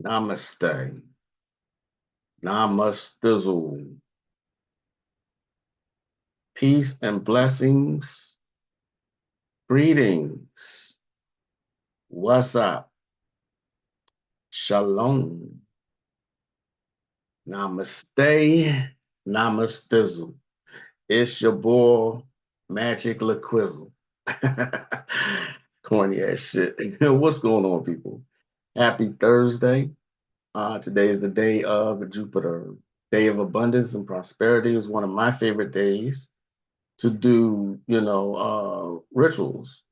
Namaste. Namastizzle. Peace and blessings. Greetings. What's up? Shalom. Namaste. Namastizzle. It's your boy, Magick LaQuizzle. Corny ass shit. What's going on, people? Happy Thursday. Today is the day of Jupiter. Day of abundance and prosperity is one of my favorite days to do, rituals,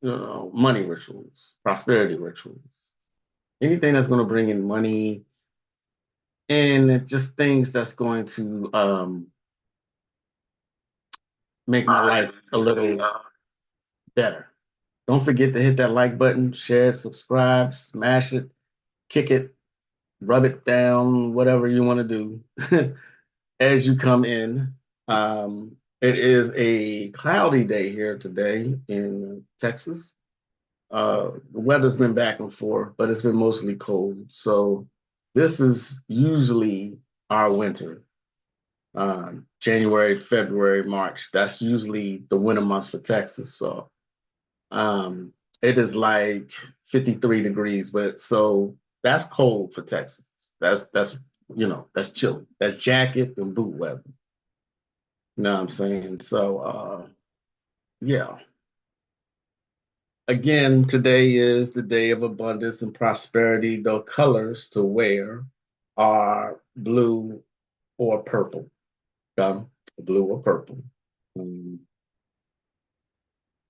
money rituals, prosperity rituals, anything that's going to bring in money and just things that's going to make my life a little better. Don't forget to hit that like button, share it, subscribe, smash it, kick it, rub it down, whatever you want to do as you come in. It is a cloudy day here today in Texas. The weather's been back and forth, but it's been mostly cold. So this is usually our winter. January, February, March. That's usually the winter months for Texas. So it is like 53 degrees, but so that's cold for Texas. That's that's chilly. That's jacket and boot weather. You know what I'm saying? So yeah. Again, today is the day of abundance and prosperity. The colors to wear are blue or purple. Blue or purple.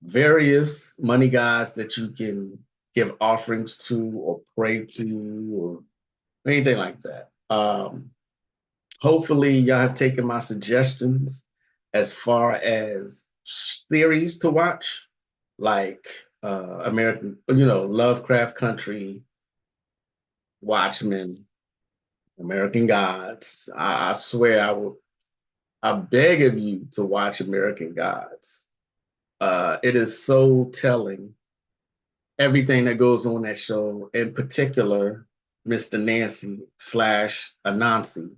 Various money gods that you can give offerings to or pray to or anything like that. Hopefully, y'all have taken my suggestions as far as series to watch, like American, Lovecraft Country, Watchmen, American Gods. I swear I beg of you to watch American Gods. It is so telling, everything that goes on that show, in particular, Mr. Nancy / Anansi,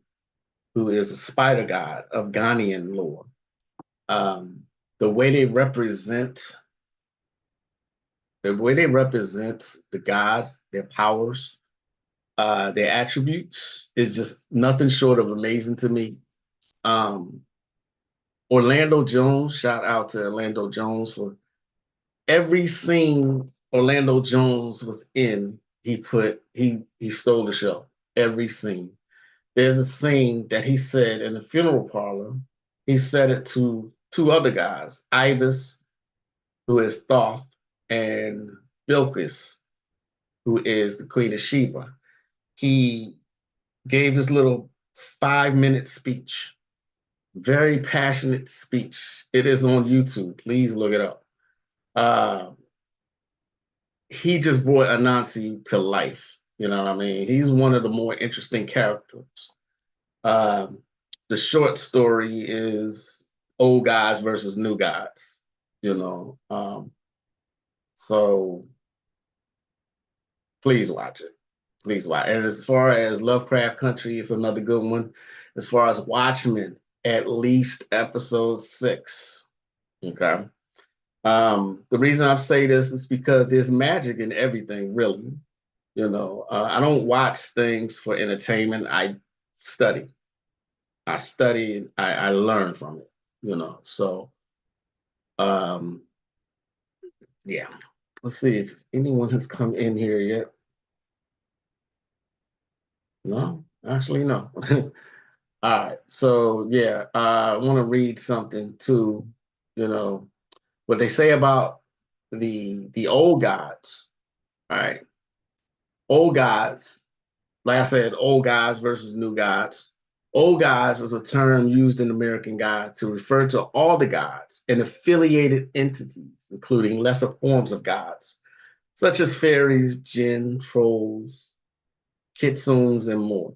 who is a spider god of Ghanaian lore. The way they represent the gods, their powers, their attributes is just nothing short of amazing to me. Orlando Jones, shout out to Orlando Jones for every scene Orlando Jones was in, he stole the show. Every scene. There's a scene that he said in the funeral parlor. He said it to two other guys, Ibis, who is Thoth, and Bilqis, who is the Queen of Sheba. He gave this little 5-minute speech, very passionate speech. It is on YouTube. Please look it up. He just brought Anansi to life. You know what I mean? He's one of the more interesting characters. The short story is old guys versus new guys, So please watch it. Please watch. And as far as Lovecraft Country, it's another good one. As far as Watchmen, at least episode 6. Okay. The reason I say this is because there's magic in everything, really. I don't watch things for entertainment. I study. I learn from it, So, yeah. Let's see if anyone has come in here yet. No, actually, no. All right. So, yeah, I want to read something too, what they say about the old gods. All right. Old gods, like I said, old gods versus new gods. Old gods is a term used in American gods to refer to all the gods and affiliated entities, including lesser forms of gods, such as fairies, jinn, trolls, kitsunes, and more,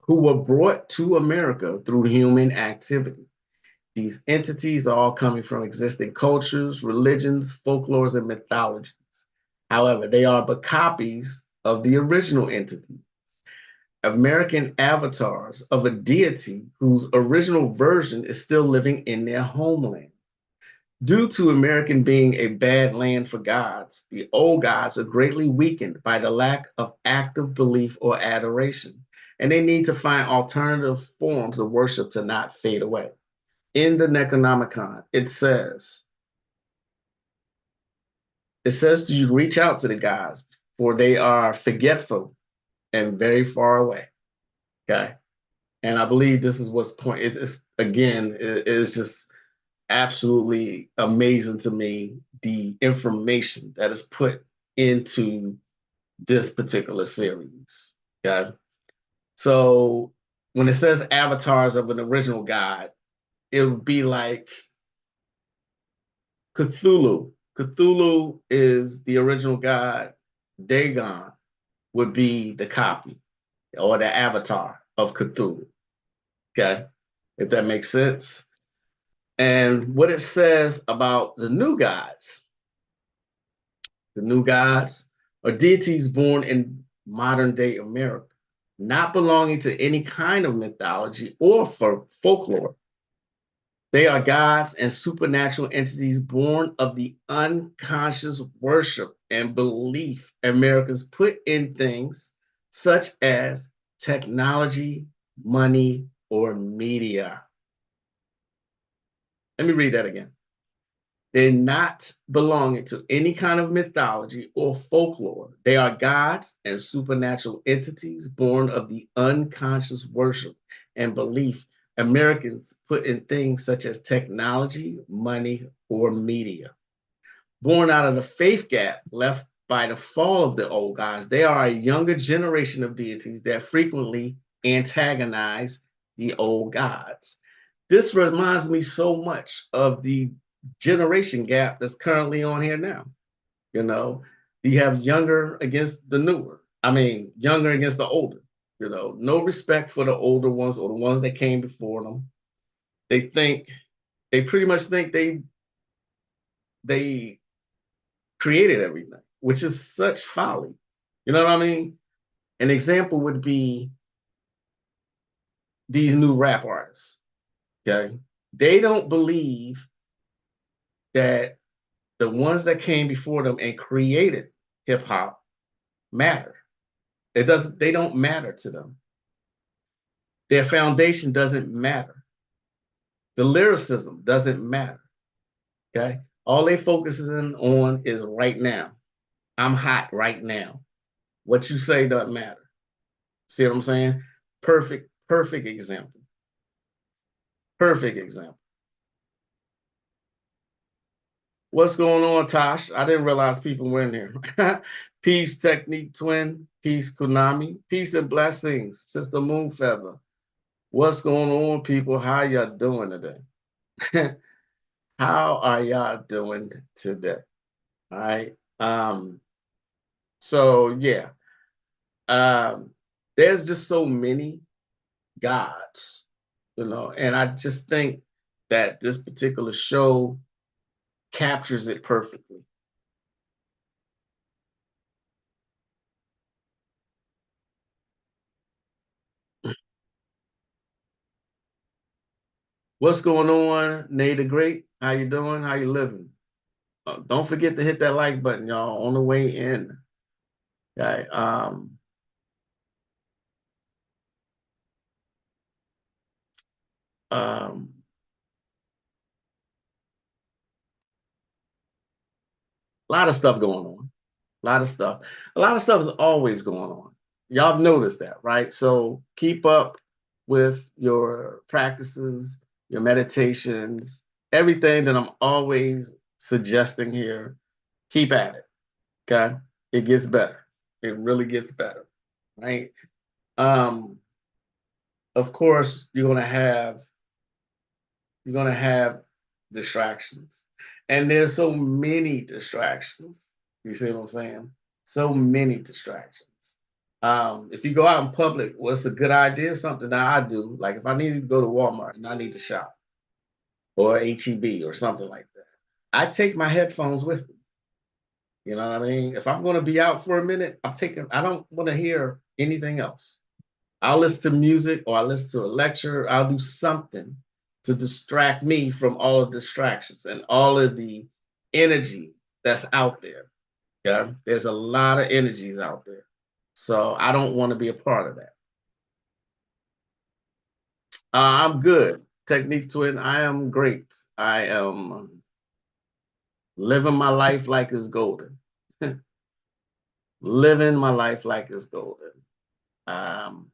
who were brought to America through human activity. These entities are all coming from existing cultures, religions, folklores, and mythologies. However, they are but copies of the original entity. American avatars of a deity whose original version is still living in their homeland. Due to American being a bad land for gods, the old gods are greatly weakened by the lack of active belief or adoration, and they need to find alternative forms of worship to not fade away. In the Necronomicon, it says to you reach out to the gods, for they are forgetful and very far away. Okay. And I believe this is what's point. It's again, it is just absolutely amazing to me the information that is put into this particular series. Okay. So when it says avatars of an original god, it would be like Cthulhu. Cthulhu is the original god. Dagon would be the copy or the avatar of Cthulhu. Okay. If that makes sense. And what it says about the new gods are deities born in modern day America, not belonging to any kind of mythology or for folklore. They are gods and supernatural entities born of the unconscious worship and belief Americans put in things such as technology, money, or media. Let me read that again. They're not belonging to any kind of mythology or folklore. They are gods and supernatural entities born of the unconscious worship and belief Americans put in things such as technology, money, or media. Born out of the faith gap left by the fall of the old gods, they are a younger generation of deities that frequently antagonize the old gods. This reminds me so much of the generation gap that's currently on here now. You know, you have younger against the newer. I mean, younger against the older. No respect for the older ones or the ones that came before them. They think they pretty much think they created everything, which is such folly. You know what I mean? An example would be these new rap artists. Okay. They don't believe that the ones that came before them and created hip hop matter. They don't matter to them. Their foundation doesn't matter. The lyricism doesn't matter. Okay. All they focusing on is right now. I'm hot right now. What you say doesn't matter. See what I'm saying? Perfect example. Perfect example. What's going on, Tosh? I didn't realize people were in here. Peace, Technique Twin. Peace, Konami. Peace and blessings, Sister Moonfeather. What's going on, people? How y'all doing today? How are y'all doing today? All right. So yeah. Um, there's just so many gods, and I just think that this particular show captures it perfectly. What's going on, Nay the Great? How you doing? How you living? Don't forget to hit that like button, y'all, on the way in. Okay. Um, a lot of stuff going on. A lot of stuff. A lot of stuff is always going on. Y'all have noticed that, right? So keep up with your practices, your meditations, everything that I'm always suggesting here. Keep at it. Okay. It gets better. It really gets better. Right. Um, of course, you're gonna have distractions. And there's so many distractions. You see what I'm saying? So many distractions. If you go out in public, what's a good idea? Something that I do, like if I need to go to Walmart and I need to shop or HEB or something like that, I take my headphones with me. You know what I mean? If I'm going to be out for a minute, I don't want to hear anything else. I'll listen to music or I listen to a lecture. I'll do something to distract me from all of the distractions and all of the energy that's out there. Yeah, there's a lot of energies out there. So I don't want to be a part of that. I'm good. Technique twin, I am great. I am living my life like it's golden. Living my life like it's golden. Um,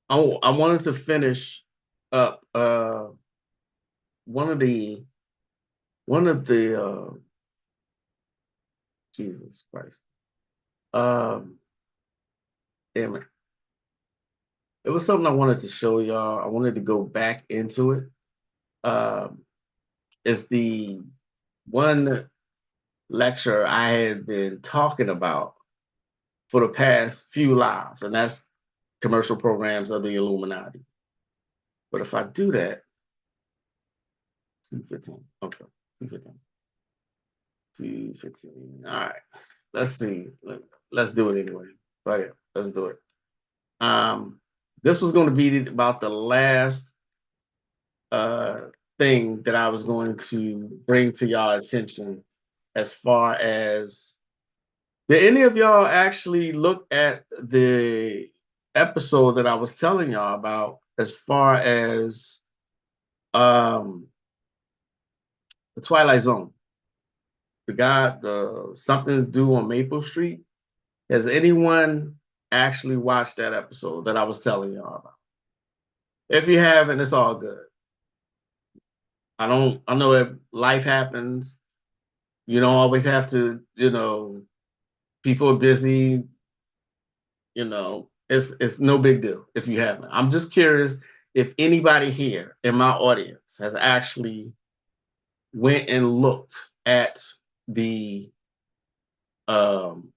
oh, I wanted to finish up one of the one of the Jesus Christ. Um, damn it. It was something I wanted to show y'all. I wanted to go back into it. Um, it's the one lecture I had been talking about for the past few lives, and that's commercial programs of the Illuminati. But if I do that, 215, okay, 215, 215. All right, let's see. Let's do it anyway. Right, let's do it. This was going to be about the last uh thing that I was going to bring to y'all attention as far as did any of y'all actually look at the episode that I was telling y'all about as far as um the Twilight Zone? The Something's Due on Maple Street. Has anyone actually watched that episode that I was telling y'all about? If you haven't, it's all good. I know if life happens, you don't always have to, people are busy, it's no big deal if you haven't. I'm just curious if anybody here in my audience has actually went and looked at the um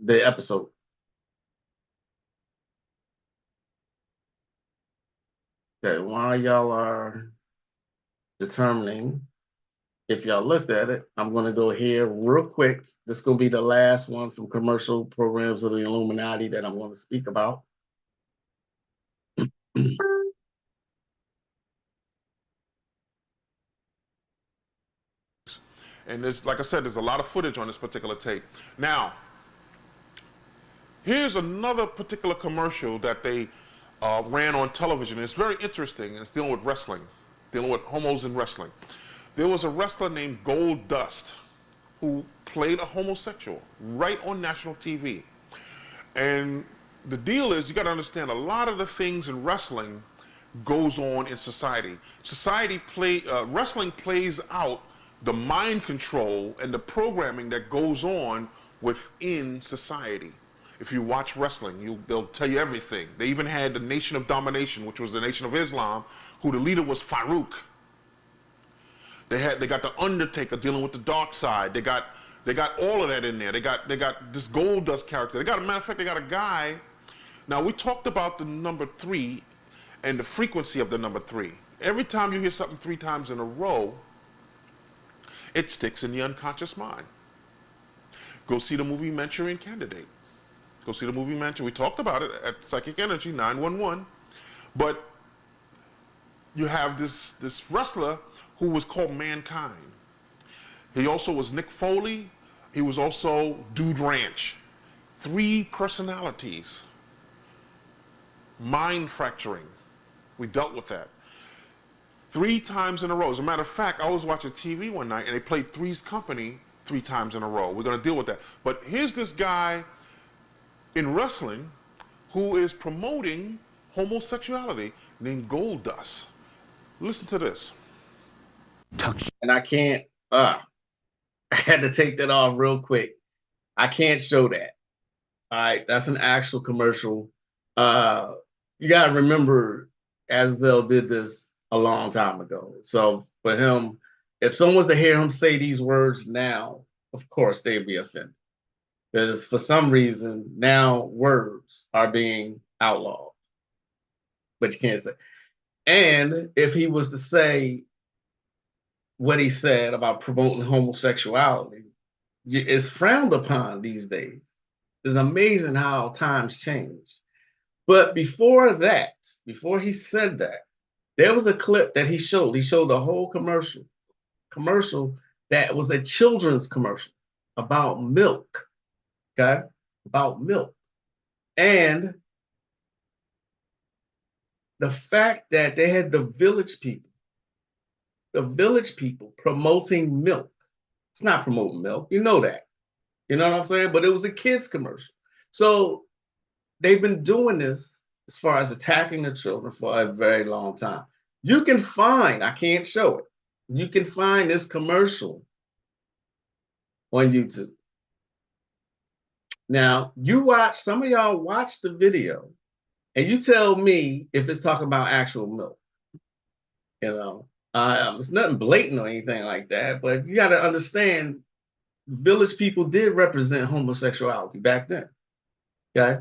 the episode. Okay, while y'all are determining if y'all looked at it, I'm going to go here real quick. This is going to be the last one from commercial programs of the Illuminati that I'm going to speak about. And there's, like I said, there's a lot of footage on this particular tape. Now, here's another particular commercial that they ran on television. It's very interesting, and it's dealing with wrestling, dealing with homos in wrestling. There was a wrestler named Gold Dust who played a homosexual right on national TV. And the deal is, you got to understand, a lot of the things in wrestling goes on in society. Wrestling plays out the mind control and the programming that goes on within society. If you watch wrestling, they'll tell you everything. They even had the Nation of Domination, which was the Nation of Islam, who the leader was Farouk. They got the Undertaker dealing with the dark side. They got all of that in there. They got this Gold Dust character. Matter of fact, they got a guy. Now, we talked about the number 3 and the frequency of the number 3. Every time you hear something 3 times in a row, it sticks in the unconscious mind. Go see the movie Manchurian Candidate. Go see the movie Manchurian. We talked about it at Psychic Energy 911. But you have this wrestler who was called Mankind. He also was Nick Foley. He was also Dude Ranch. 3 personalities. Mind fracturing. We dealt with that. 3 times in a row. As a matter of fact, I was watching TV one night and they played Three's Company 3 times in a row. We're going to deal with that. But here's this guy in wrestling who is promoting homosexuality named Gold Dust. Listen to this. And I can't, I had to take that off real quick. I can't show that. All right, that's an actual commercial. You got to remember, Azazel did this a long time ago. So for him, if someone was to hear him say these words now, of course they'd be offended. Because for some reason, now words are being outlawed. But you can't say. And if he was to say what he said about promoting homosexuality is frowned upon these days. It's amazing how times changed. But before that, before he said that, there was a clip that he showed. He showed a whole commercial that was a children's commercial about milk. Okay, about milk, and the fact that they had the village people promoting milk. It's not promoting milk, you know that. You know what I'm saying? But it was a kids commercial. So they've been doing this as far as attacking the children for a very long time. You can find, I can't show it. You can find this commercial on YouTube. Now, some of y'all watch the video and you tell me if it's talking about actual milk. You know, it's nothing blatant or anything like that, but you got to understand village people did represent homosexuality back then. Okay.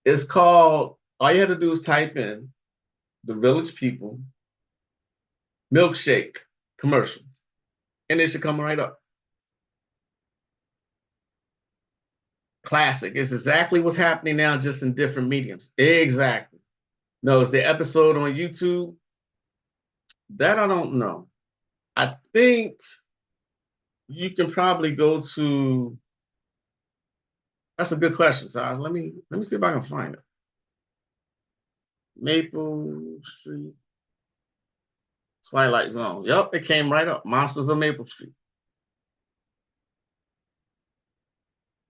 It's called, all you had to do is type in the village people milkshake commercial, and it should come right up. Classic. It's exactly what's happening now, just in different mediums. Exactly. No, it's the episode on YouTube. That I don't know. I think you can probably go to. That's a good question, Taj. Let me see if I can find it. Maple Street, Twilight Zone. Yep, it came right up. Monsters of Maple Street.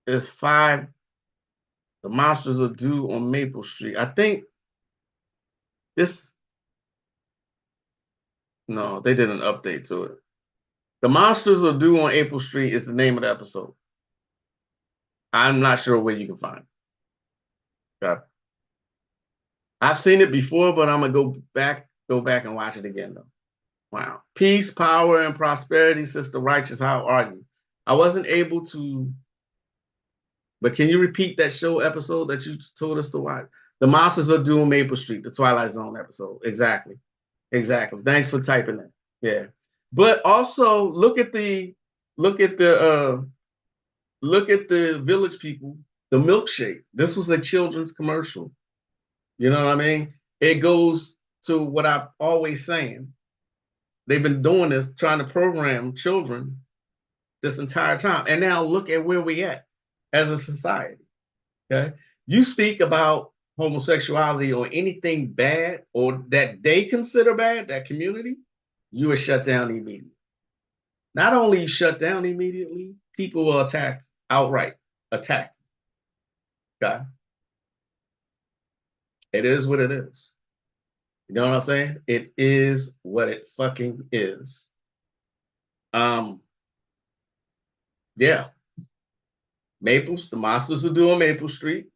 It's 5. The monsters are due on Maple Street. I think this. No, they did an update to it. The monsters are due on April Street is the name of the episode. I'm not sure where you can find it. Okay. I've seen it before, but I'm gonna go back and watch it again though. Wow. Peace, power, and prosperity, Sister Righteous. How are you? I wasn't able to, but can you repeat that show episode that you told us to watch? The Monsters Are Due on Maple Street, the Twilight Zone episode. Exactly. Exactly. Thanks for typing that. Yeah. But also look at the look at the village people, the milkshake. This was a children's commercial. You know what I mean? It goes to what I'm always saying. They've been doing this, trying to program children this entire time. And now look at where we at as a society. Okay. You speak about homosexuality or anything bad or that they consider bad, that community, you are shut down immediately. Not only you shut down immediately, people will attack outright. Attack. Okay. It is what it is. You know what I'm saying? It is what it fucking is. Um, yeah. Maples, the monsters are doing Maple Street,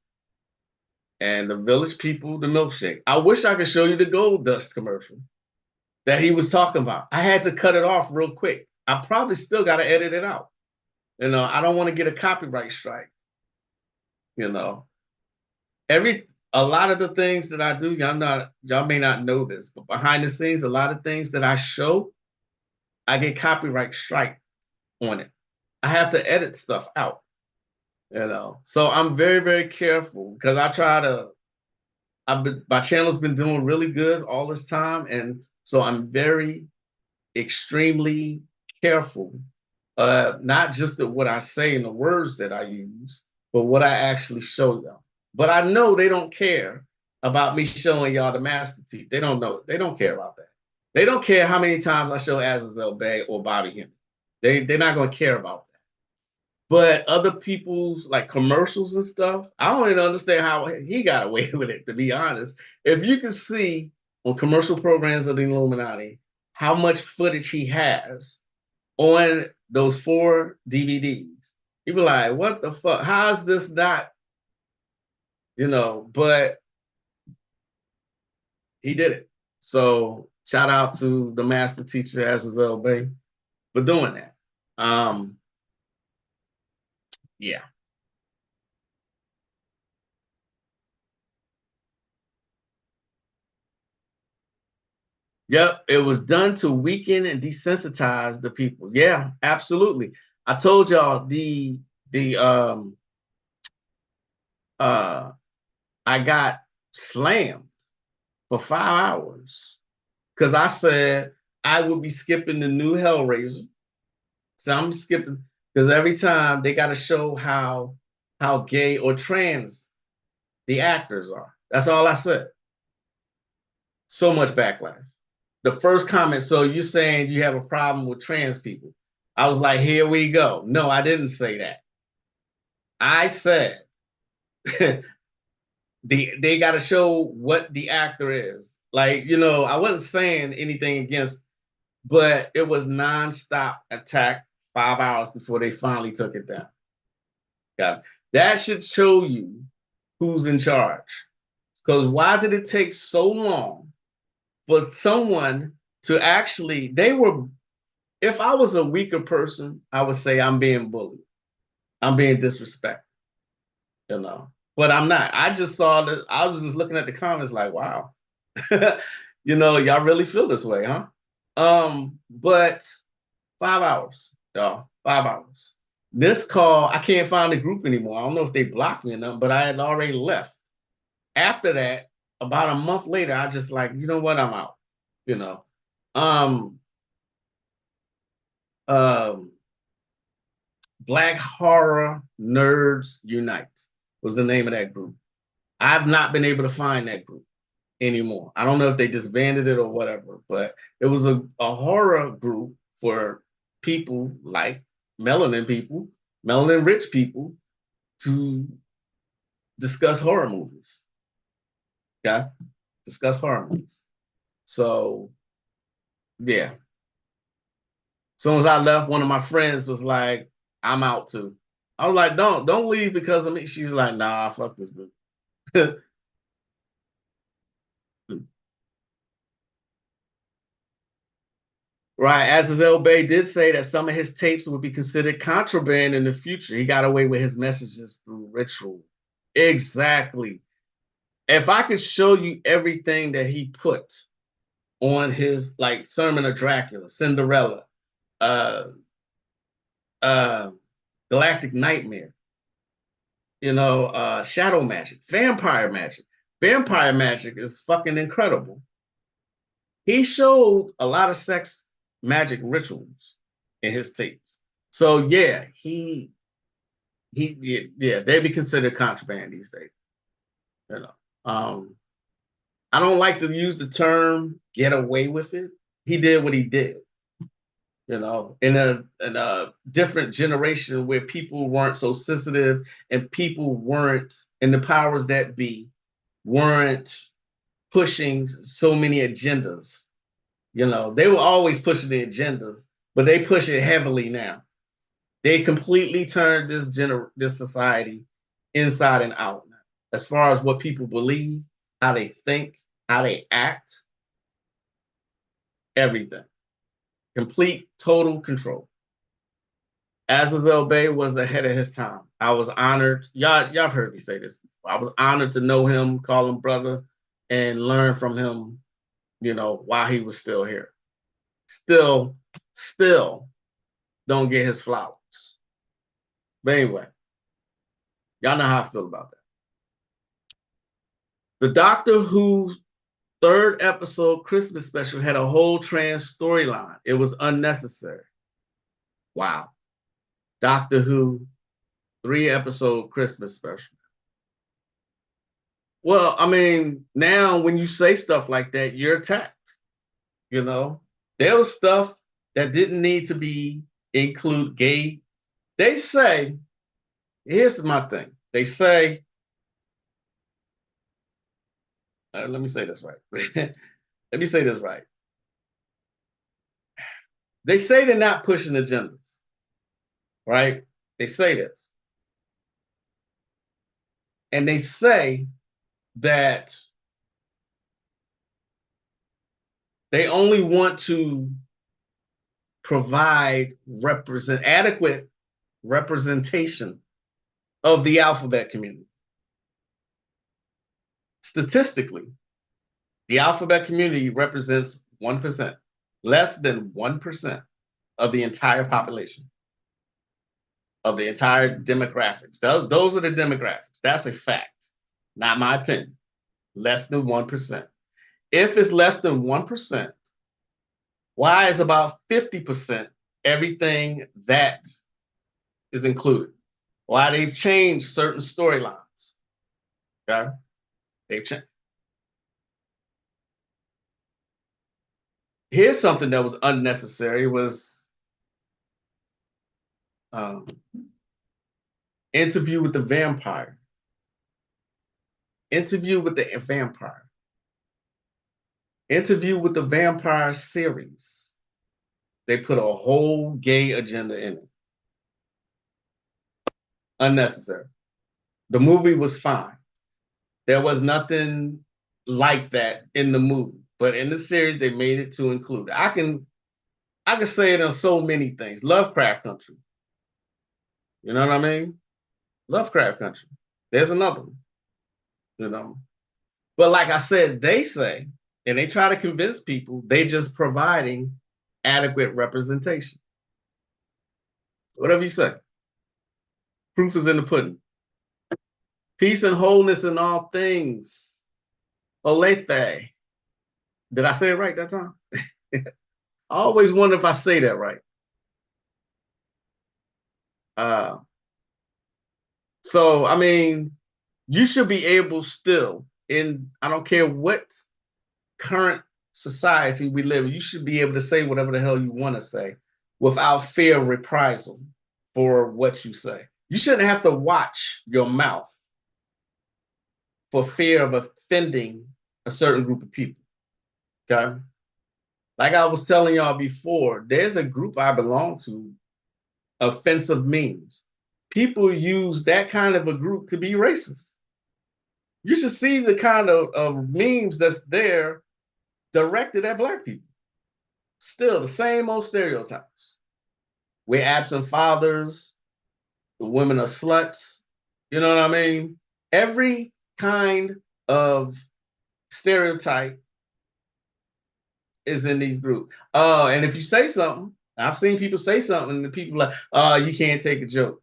and the village people, the milkshake. I wish I could show you the gold dust commercial that he was talking about. I had to cut it off real quick. I probably still got to edit it out. You know, I don't want to get a copyright strike. You know, a lot of the things that I do, y'all may not know this, but behind the scenes, a lot of things that I show, I get copyright strike on it. I have to edit stuff out. You know, so I'm very, very careful because my channel's been doing really good all this time, and so I'm very extremely careful, not just at what I say and the words that I use, but what I actually show y'all. But I know they don't care about me showing y'all the master teeth. They don't know. They don't care about that. They don't care how many times I show Azazel Bay or Bobby Hemming. They're not going to care about that. But other people's like commercials and stuff, I don't even understand how he got away with it, to be honest. If you can see on commercial programs of the Illuminati how much footage he has on those 4 DVDs, you'd be like, what the fuck? How is this not, but he did it. So shout out to the master teacher, Azazel Bay, for doing that. Yeah. Yep, it was done to weaken and desensitize the people. Yeah, absolutely. I told y'all the uh I got slammed for 5 hours because I said I would be skipping the new Hellraiser. So I'm skipping because every time they got to show how gay or trans the actors are. That's all I said. So much backlash. The first comment, so you're saying you have a problem with trans people. I was like, here we go. No, I didn't say that. I said they got to show what the actor is. Like, I wasn't saying anything against, but it was nonstop attack 5 hours before they finally took it down. Got it. That should show you who's in charge. Because why did it take so long for someone to actually, if I was a weaker person, I would say I'm being bullied. I'm being disrespected, you know. But I'm not. I just saw that. I was just looking at the comments like, wow, y'all really feel this way, huh? But 5 hours, y'all, 5 hours. This call, I can't find the group anymore. I don't know if they blocked me or nothing, but I had already left. After that, about a month later, I just like, you know what, I'm out. You know. Um, um, Black Horror Nerds Unite was the name of that group. I've not been able to find that group anymore. I don't know if they disbanded it or whatever, but it was a horror group for people like melanin rich people to discuss horror movies. Okay? Discuss horror movies. So, yeah. As soon as I left, one of my friends was like, I'm out too. I was like, don't leave because of me. She was like, nah, fuck this group. Right. Azazel Bay did say that some of his tapes would be considered contraband in the future. He got away with his messages through ritual. Exactly. If I could show you everything that he put on his like Sermon of Dracula, Cinderella, uh uh Galactic Nightmare, shadow magic, vampire magic. Vampire magic is fucking incredible. He showed a lot of sex magic rituals in his tapes. So yeah, yeah, they'd be considered contraband these days. You know. I don't like to use the term get away with it. He did what he did, in a different generation where people weren't so sensitive and people weren't, and the powers that be weren't pushing so many agendas. They were always pushing the agendas, but they push it heavily now. They completely turned this society inside and out as far as what people believe, how they think, how they act, everything. Complete, total control. Azazel Bay was ahead of his time. I was honored. Y'all have heard me say this before. I was honored to know him, call him brother, and learn from him, while he was still here. Still don't get his flowers. But anyway, y'all know how I feel about that. The Doctor Who third episode Christmas special had a whole trans storyline. It was unnecessary. Wow. Doctor Who 3-episode Christmas special. Well, I mean, now when you say stuff like that, you're attacked. There was stuff that didn't need to be include gay. They say, here's my thing. They say, let me say this right. Let me say this right. They say they're not pushing agendas, right? They say this. And they say that they only want to provide adequate representation of the alphabet community. Statistically, the alphabet community represents 1%. Less than 1% of the entire population, of the entire demographics. Those are the demographics. That's a fact, not my opinion. Less than 1%. If it's less than 1%, why is about 50% everything that is included? Why they've changed certain storylines. Okay? They've changed. Here's something that was unnecessary was Interview with the Vampire. Interview with the Vampire. Interview with the Vampire series. They put a whole gay agenda in it. Unnecessary. The movie was fine. There was nothing like that in the movie, but in the series they made it to include. I can say it on so many things. Lovecraft Country. You know what I mean? Lovecraft Country. There's another one. You know. But like I said, they say, and they try to convince people, they just providing adequate representation. Whatever you say. Proof is in the pudding. Peace and wholeness in all things. Olethe. Did I say it right that time? I always wonder if I say that right. So, I mean, you should be able still, I don't care what current society we live in, you should be able to say whatever the hell you want to say without fear of reprisal for what you say. You shouldn't have to watch your mouth for fear of offending a certain group of people. Okay? Like I was telling y'all before, there's a group I belong to, offensive memes. People use that kind of a group to be racist. You should see the kind of memes that's there directed at Black people. Still the same old stereotypes. We're absent fathers, the women are sluts. You know what I mean? Every kind of stereotype is in these groups. And if you say something, I've seen people say something, and the people are like, you can't take a joke.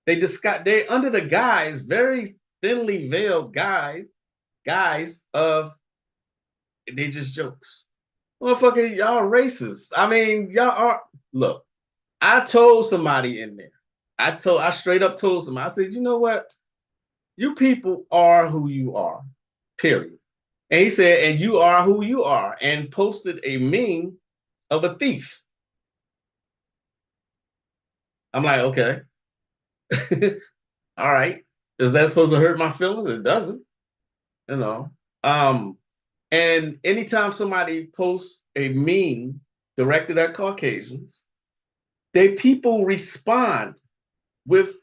They under the guise, very thinly veiled guise of they just jokes. Motherfucker, y'all racist. I mean, y'all are. Look, I told somebody in there. I straight up told somebody. I said, you know what? You people are who you are. Period. And he said, and you are who you are, and posted a meme of a thief. I'm like, okay. All right. Is that supposed to hurt my feelings? It doesn't. You know. And anytime somebody posts a meme directed at Caucasians, people respond with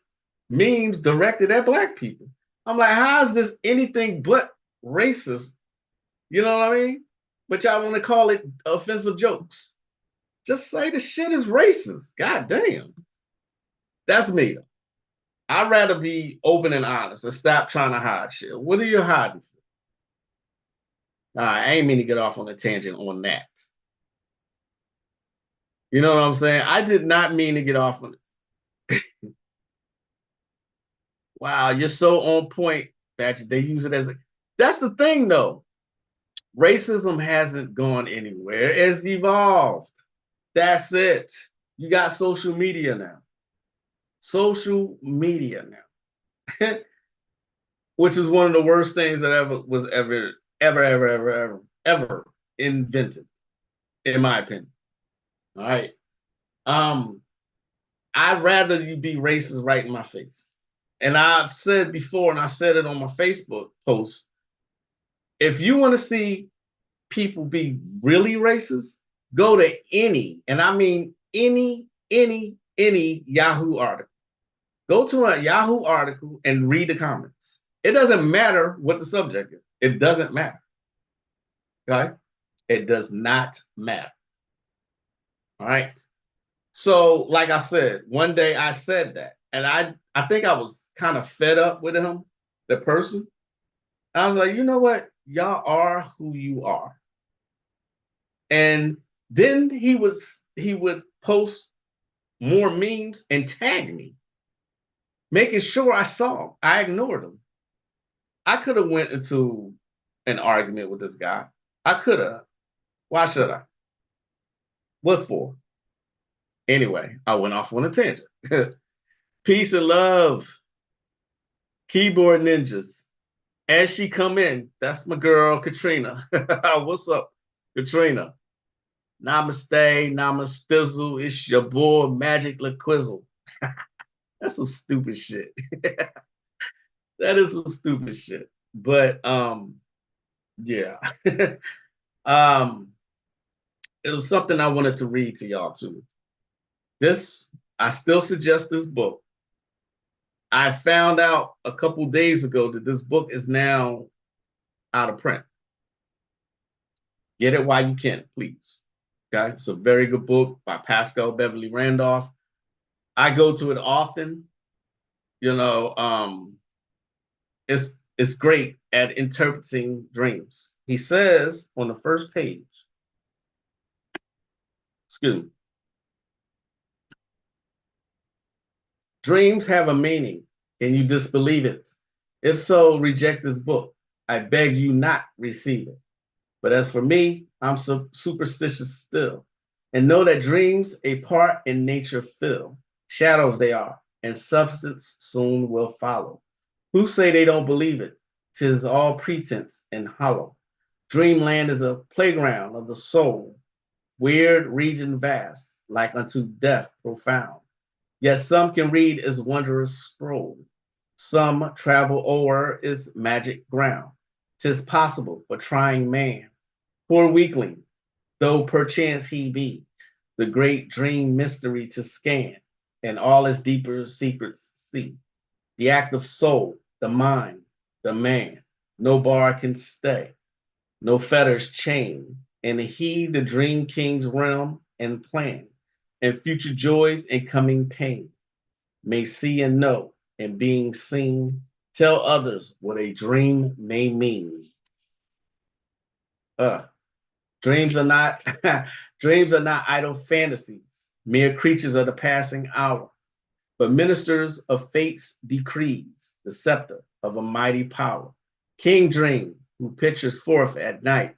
memes directed at Black people. I'm like, how is this anything but racist? You know what I mean? But y'all want to call it offensive jokes. Just say the shit is racist. God damn. That's me. I'd rather be open and honest and stop trying to hide shit. What are you hiding for? I ain't mean to get off on a tangent on that. You know what I'm saying? I did not mean to get off on it. Wow, you're so on point, Patrick. They use it as a. That's the thing, though. Racism hasn't gone anywhere. It's evolved. That's it. You got social media now. Social media now. Which is one of the worst things that ever invented, in my opinion. All right. I'd rather you be racist right in my face. And I've said before, and I said it on my Facebook post, if you want to see people be really racist, go to any, and I mean any Yahoo article. Go to a Yahoo article and read the comments. It doesn't matter what the subject is. It doesn't matter. Okay? It does not matter. All right? So, like I said, one day I said that, and I think I was kind of fed up with him, the person. I was like, you know what? Y'all are who you are. And then he would post more memes and tag me, making sure I saw him. I ignored him. I could have went into an argument with this guy. I could have. Why should I? What for? Anyway, I went off on a tangent. Peace and love, keyboard ninjas. As she come in, that's my girl Katrina. What's up, Katrina? Namaste, namastizzle. It's your boy Magic LaQuizzle. That's some stupid shit. That is some stupid shit. But yeah. um, it was something I wanted to read to y'all too. This, I still suggest this book. I found out a couple days ago that this book is now out of print. Get it while you can, please. Okay, it's a very good book by Pascal Beverly Randolph. I go to it often. You know, it's great at interpreting dreams. He says on the first page, excuse me, dreams have a meaning. Can you disbelieve it? If so, reject this book. I beg you not receive it. But as for me, I'm superstitious still. And know that dreams a part in nature fill. Shadows they are, and substance soon will follow. Who say they don't believe it? 'Tis all pretense and hollow. Dreamland is a playground of the soul, weird region vast, like unto death profound. Yet some can read its wondrous scroll. Some travel o'er its magic ground. 'Tis possible for trying man, poor weakling, though perchance he be, the great dream mystery to scan, and all its deeper secrets see. The active soul, the mind, the man, no bar can stay, no fetters chain, and he the dream king's realm and plan, and future joys and coming pain, may see and know, and being seen, tell others what a dream may mean. Uh, Dreams are not dreams are not idle fantasies, mere creatures of the passing hour, but ministers of fate's decrees, the scepter of a mighty power. King Dream, who pictures forth at night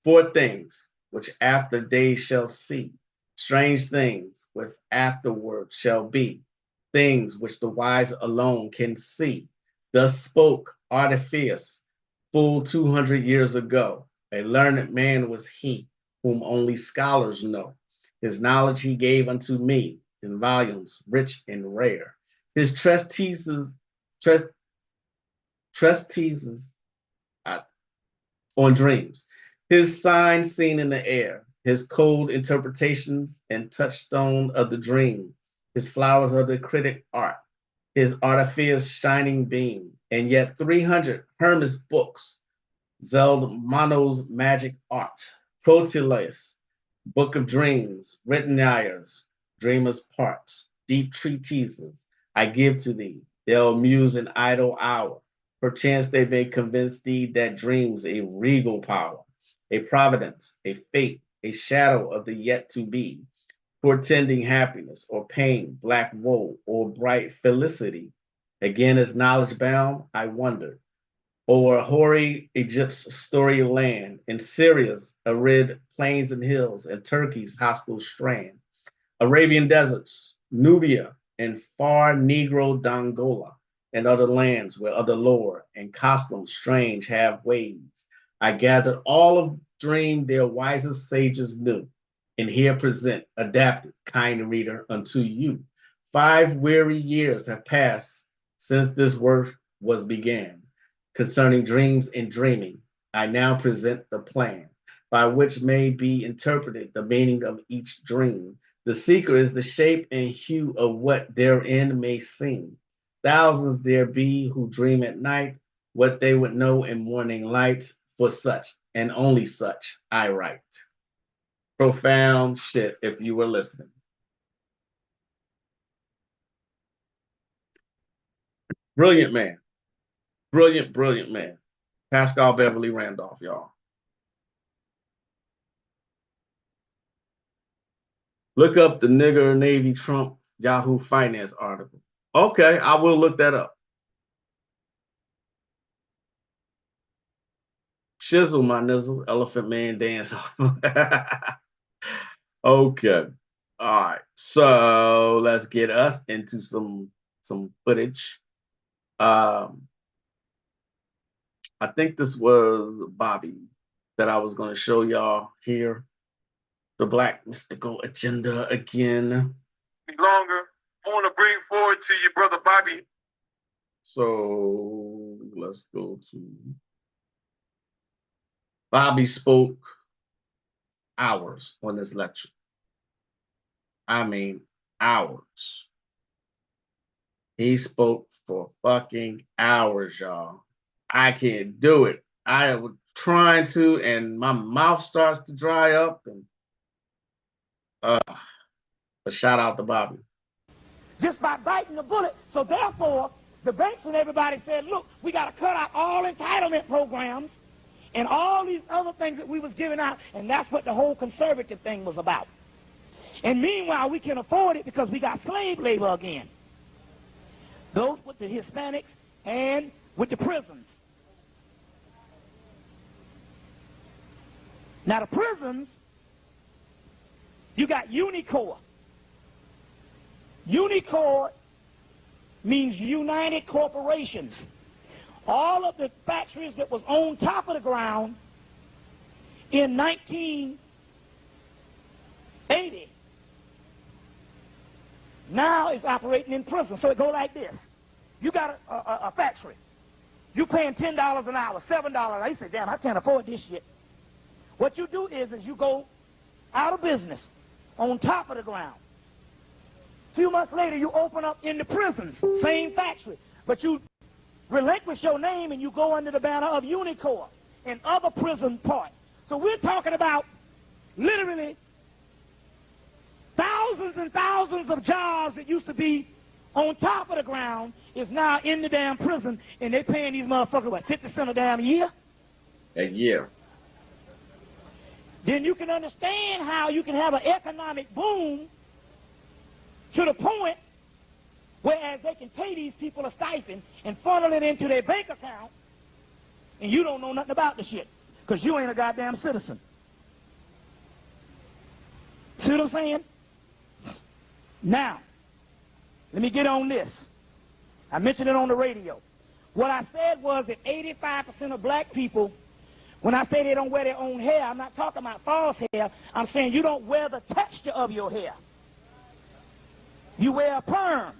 four things which after day shall see, strange things which afterward shall be, things which the wise alone can see. Thus spoke Artifice full 200 years ago. A learned man was he, whom only scholars know. His knowledge he gave unto me in volumes rich and rare. His treatises on dreams, his signs seen in the air, his cold interpretations and touchstone of the dream, his flowers of the critic art, his artifice shining beam, and yet 300 Hermes books, Zeldmano's magic art, Proteus, Book of Dreams, written Written Dreamer's Parts, deep treatises I give to thee, they'll muse an idle hour. Perchance they may convince thee that dreams a regal power, a providence, a fate, a shadow of the yet to be, portending happiness or pain, black woe or bright felicity. Again, as knowledge bound, I wondered o'er hoary Egypt's story land, in Syria's arid plains and hills, and Turkey's hostile strand, Arabian deserts, Nubia, and far Negro Dongola, and other lands where other lore and costumes strange have ways. I gathered all of dream their wisest sages knew, and here present, adapted, kind reader, unto you. 5 weary years have passed since this work was began. Concerning dreams and dreaming, I now present the plan by which may be interpreted the meaning of each dream. The secret is the shape and hue of what therein may seem. Thousands there be who dream at night what they would know in morning light. For such and only such I write. Profound shit if you were listening. Brilliant man. Brilliant, brilliant man. Pascal Beverly Randolph, y'all. Look up the nigger Navy Trump Yahoo Finance article. Okay, I will look that up. Shizzle, my nizzle, Elephant Man dance. Okay. All right. So let's get us into some footage. Um, I think this was Bobby that I was going to show y'all here. The Black Mystical Agenda again. Longer. I want to bring forward to you, Brother Bobby. So let's go to Bobby spoke hours on this lecture. I mean, hours. He spoke for fucking hours, y'all. I can't do it. I was trying to, and my mouth starts to dry up. And but shout out to Bobby. Just by biting the bullet. So therefore, the banks and everybody said, look, we got to cut out all entitlement programs and all these other things that we was giving out, and that's what the whole conservative thing was about. And meanwhile, we can afford it because we got slave labor again. Those with the Hispanics and with the prisons. Now the prisons, you got Unicorp. Unicorp means United Corporations. All of the factories that was on top of the ground in 1980 now is operating in prison. So it go like this. You got a factory. You paying $10 an hour, $7. You say, damn, I can't afford this shit. What you do is you go out of business on top of the ground. A few months later, you open up in the prisons, same factory, but you relinquish your name and you go under the banner of Unicorp and other prison parts. So we're talking about literally thousands and thousands of jobs that used to be on top of the ground is now in the damn prison, and they paying these motherfuckers, what, 50 cents a damn year? A year. Then you can understand how you can have an economic boom to the point whereas they can pay these people a stipend and funnel it into their bank account, and you don't know nothing about the shit because you ain't a goddamn citizen. See what I'm saying? Now, let me get on this. I mentioned it on the radio. What I said was that 85% of black people, when I say they don't wear their own hair, I'm not talking about false hair. I'm saying you don't wear the texture of your hair. You wear a perm.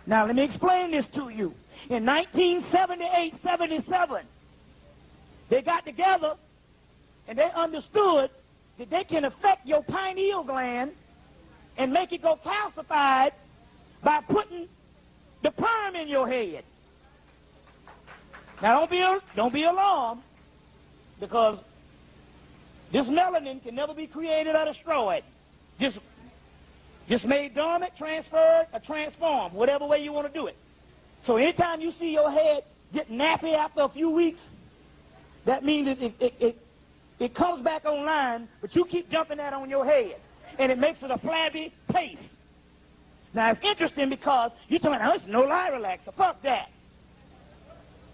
Now, let me explain this to you. In 1978-77, they got together and they understood that they can affect your pineal gland and make it go calcified by putting the perm in your head. Now, don't be alarmed, because this melanin can never be created or destroyed. Just made dormant, transferred, or transformed, whatever way you want to do it. So anytime you see your head get nappy after a few weeks, that means it comes back online, but you keep jumping that on your head, and it makes it a flabby paste. Now, it's interesting because you're talking about, it's no lie relaxer. Fuck that.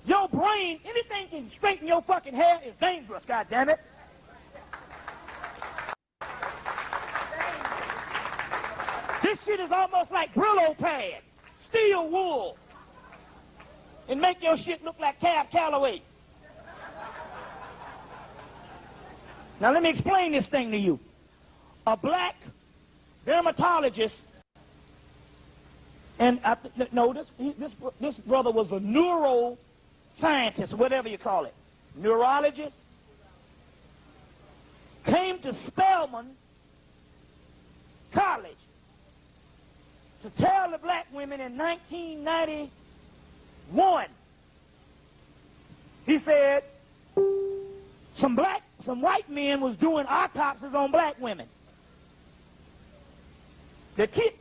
Your brain, anything can straighten your fucking hair is dangerous, goddammit. This shit is almost like Brillo pad, steel wool, and make your shit look like Cab Calloway. Now let me explain this thing to you. A black dermatologist, and this brother was a neuroscientist, whatever you call it, neurologist, came to Spelman College to tell the black women in 1991. He said some white men was doing autopsies on black women. They keep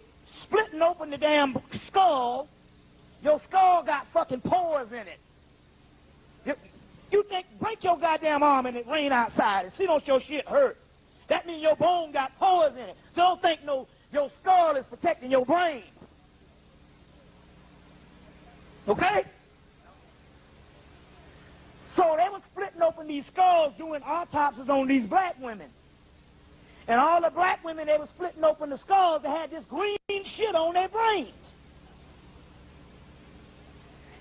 splitting open the damn skull. Your skull got fucking pores in it. You think, break your goddamn arm and it rain outside and see don't your shit hurt. That means your bone got pores in it. So don't think your skull is protecting your brain. Okay? So they were splitting open these skulls doing autopsies on these black women. And all the black women, they were splitting open the skulls that had this green shit on their brains.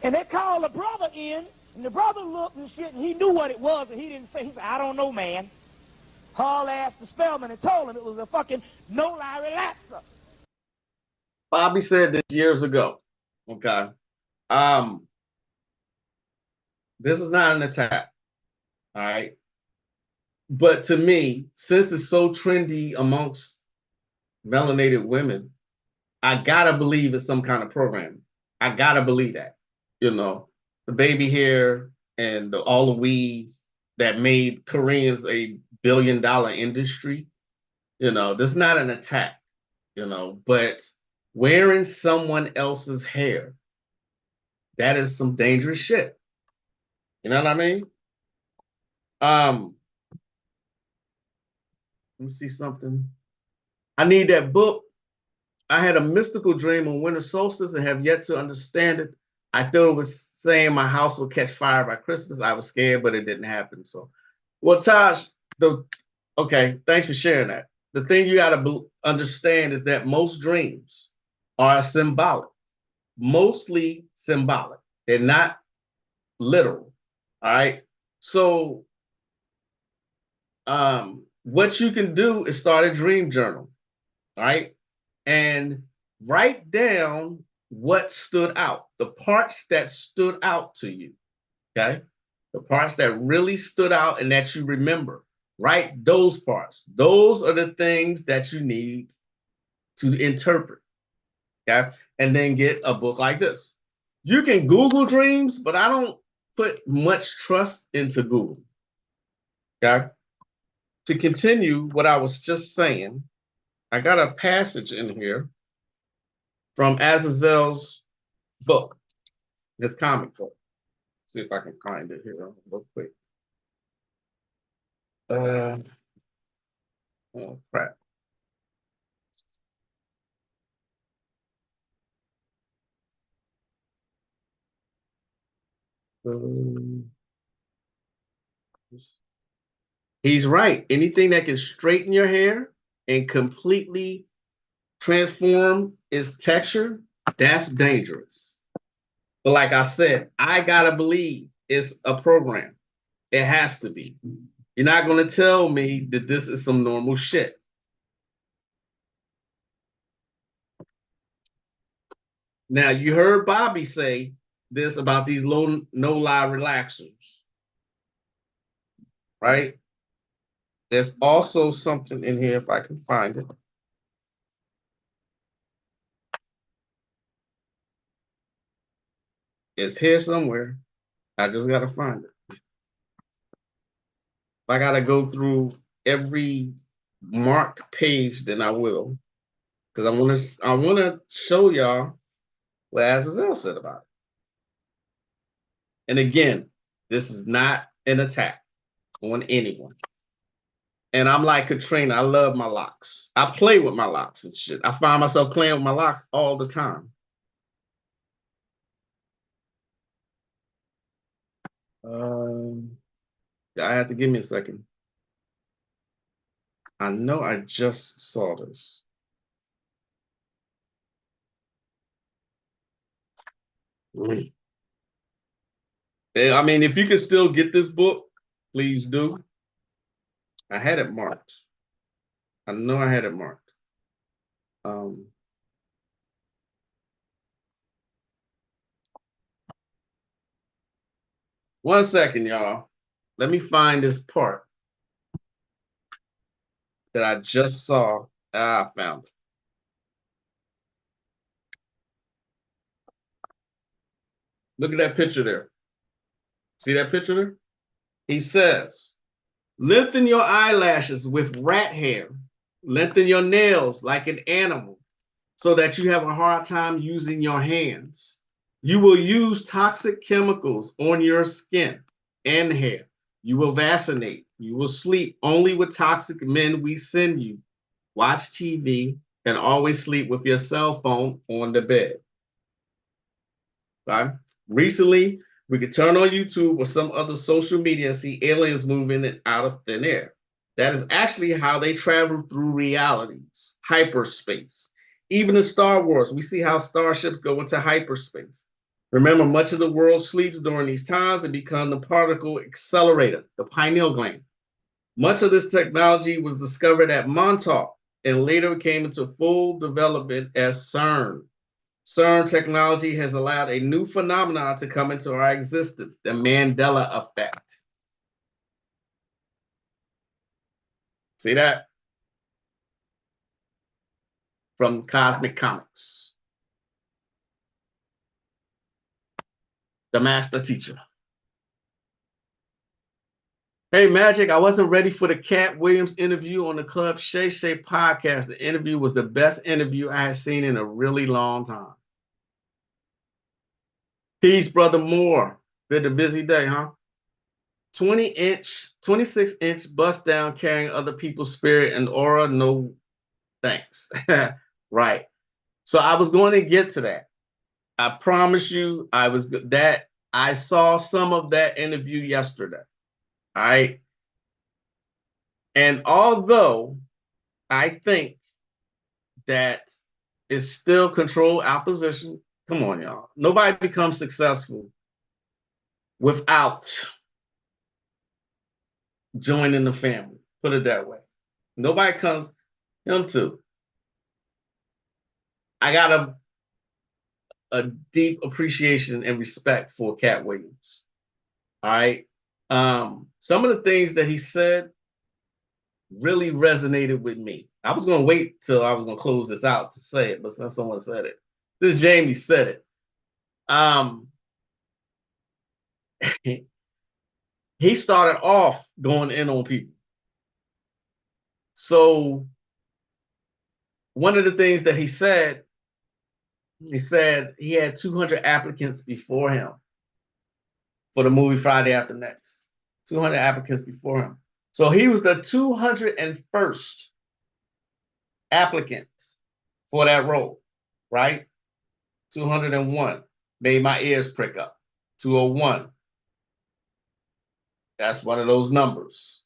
And they called the brother in, and the brother looked and shit, and he knew what it was, and he didn't say, he said, I don't know, man. Paul asked the spellman and told him it was a fucking no-lie relaxer. Bobby said this years ago. Okay. This is not an attack. All right. But to me, since it's so trendy amongst melanated women, I gotta believe it's some kind of program. I gotta believe that. You know, the baby hair and all the weave that made Koreans a billion-dollar industry. You know, this is not an attack, you know, but wearing someone else's hair, that is some dangerous shit. You know what I mean? Let me see something. I need that book. I had a mystical dream on winter solstice and have yet to understand it. I thought it was saying my house will catch fire by Christmas. I was scared, but it didn't happen. So, well, Taj, okay, thanks for sharing that. The thing you got to understand is that most dreams are symbolic, mostly symbolic. They're not literal. All right. So, what you can do is start a dream journal. All right. And write down what stood out, the parts that stood out to you. Okay. The parts that really stood out and that you remember. Write those parts. Those are the things that you need to interpret. Okay. And then get a book like this. You can Google dreams, but I don't put much trust into Google. Okay. To continue what I was just saying, I got a passage in here from Azazel's book, his comic book. See if I can find it here real quick. Oh crap. He's right. Anything that can straighten your hair and completely transform its texture, that's dangerous. But like I said, I gotta believe it's a program. It has to be. You're not gonna tell me that this is some normal shit. Now you heard Bobby say this about these no-lie relaxers, right? There's also something in here, if I can find it. It's here somewhere. I just gotta find it. If I gotta go through every marked page, then I will. Because I wanna show y'all what Azazel said about it. And again, this is not an attack on anyone. And I'm like Katrina, I love my locks. I play with my locks and shit. I find myself playing with my locks all the time. I have to give me a second. I know I just saw this. I mean, if you can still get this book, please do. I had it marked. I know I had it marked. 1 second, y'all. Let me find this part that I just saw. I found it. Look at that picture there. See that picture there? He says, lengthen your eyelashes with rat hair. Lengthen your nails like an animal so that you have a hard time using your hands. You will use toxic chemicals on your skin and hair. You will vaccinate. You will sleep only with toxic men we send you. Watch TV and always sleep with your cell phone on the bed. Okay? Recently, we could turn on YouTube or some other social media and see aliens moving it out of thin air. That is actually how they travel through realities, hyperspace. Even in Star Wars, we see how starships go into hyperspace. Remember, much of the world sleeps during these times and become the particle accelerator, the pineal gland. Much of this technology was discovered at Montauk and later came into full development as CERN. CERN technology has allowed a new phenomenon to come into our existence, the Mandela Effect. See that? From Cosmic Comics. The master teacher. Hey, Magic, I wasn't ready for the Cat Williams interview on the Club Shay Shay podcast. The interview was the best interview I had seen in a really long time. Peace, Brother Moore. Been a busy day, huh? 26-inch bust down carrying other people's spirit and aura. No thanks. Right. So I was going to get to that. I promise you, I saw some of that interview yesterday. All right. And although I think that it's still controlled opposition, come on, y'all. Nobody becomes successful without joining the family. Put it that way. Nobody comes, him too. I got a deep appreciation and respect for Cat Williams. All right. Some of the things that he said really resonated with me. I was going to wait till I was going to close this out to say it, but since someone said it, this Jamie said it. He started off going in on people. So one of the things that he said he had 200 applicants before him for the movie Friday After Next. 200 applicants before him. So he was the 201st applicant for that role, right? 201 made my ears prick up. 201. That's one of those numbers.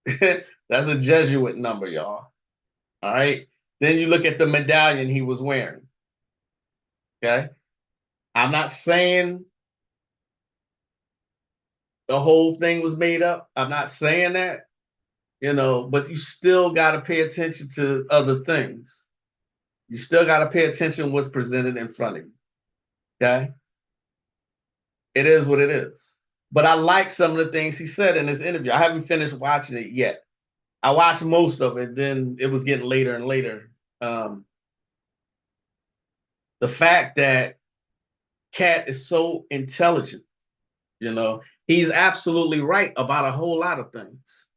That's a Jesuit number, y'all. All right. Then you look at the medallion he was wearing. Okay. I'm not saying the whole thing was made up. I'm not saying that, but you still got to pay attention to other things. You still got to pay attention to what's presented in front of you. Okay. It is what it is. But I like some of the things he said in this interview. I haven't finished watching it yet. I watched most of it, then it was getting later and later. The fact that Cat is so intelligent, he's absolutely right about a whole lot of things.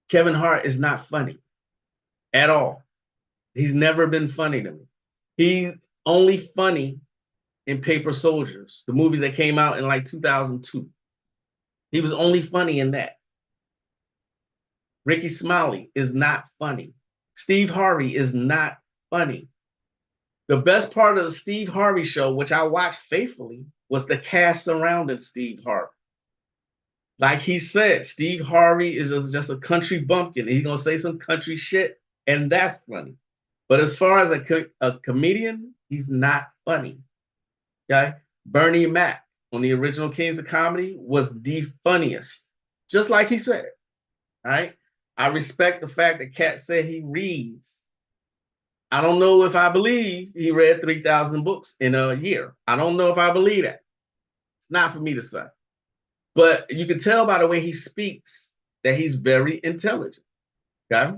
Kevin Hart is not funny at all. He's never been funny to me. He's only funny in Paper Soldiers, the movies that came out in like 2002. He was only funny in that. Ricky Smiley is not funny. Steve Harvey is not funny. The best part of the Steve Harvey show, which I watched faithfully, was the cast surrounding Steve Harvey. Like he said, Steve Harvey is just a country bumpkin. He's going to say some country shit, and that's funny. But as far as a comedian, he's not funny. Okay? Bernie Mac on the original Kings of Comedy was the funniest, just like he said. All right? I respect the fact that Cat said he reads. I don't know if I believe he read 3,000 books in a year. I don't know if I believe that. It's not for me to say. But you can tell by the way he speaks that he's very intelligent. Okay?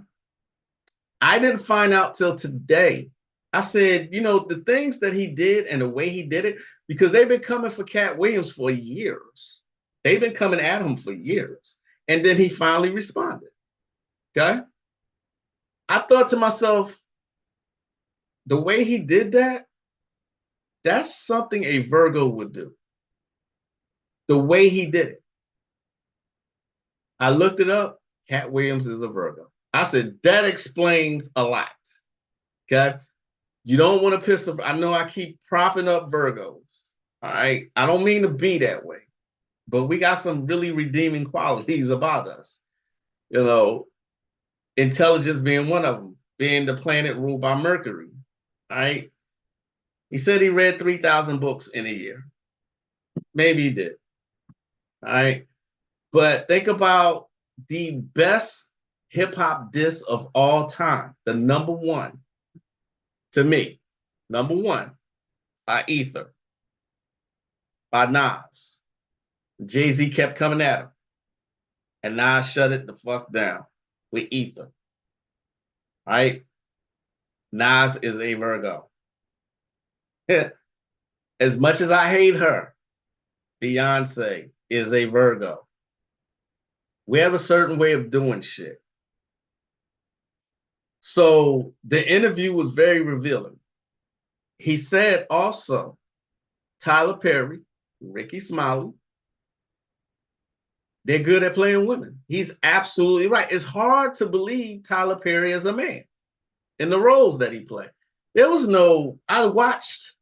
I didn't find out till today. I said, the things that he did and the way he did it, because they've been coming for Cat Williams for years. They've been coming at him for years. And then he finally responded. Okay? I thought to myself, the way he did that, that's something a Virgo would do. The way he did it. I looked it up. Cat Williams is a Virgo. I said, that explains a lot. Okay. You don't want to piss off. I know I keep propping up Virgos. All right. I don't mean to be that way, but we got some really redeeming qualities about us. You know, intelligence being one of them, being the planet ruled by Mercury. All right. He said he read 3,000 books in a year. Maybe he did. All right. But think about the best hip hop diss of all time. The number one, to me, number one, by Ether, by Nas. Jay-Z kept coming at him. And Nas shut it the fuck down with Ether. All right. Nas is a Virgo. As much as I hate her, Beyonce is a Virgo. We have a certain way of doing shit. So the interview was very revealing. He said also, Tyler Perry, Ricky Smiley, they're good at playing women. He's absolutely right. It's hard to believe Tyler Perry is a man in the roles that he played. There was no, I watched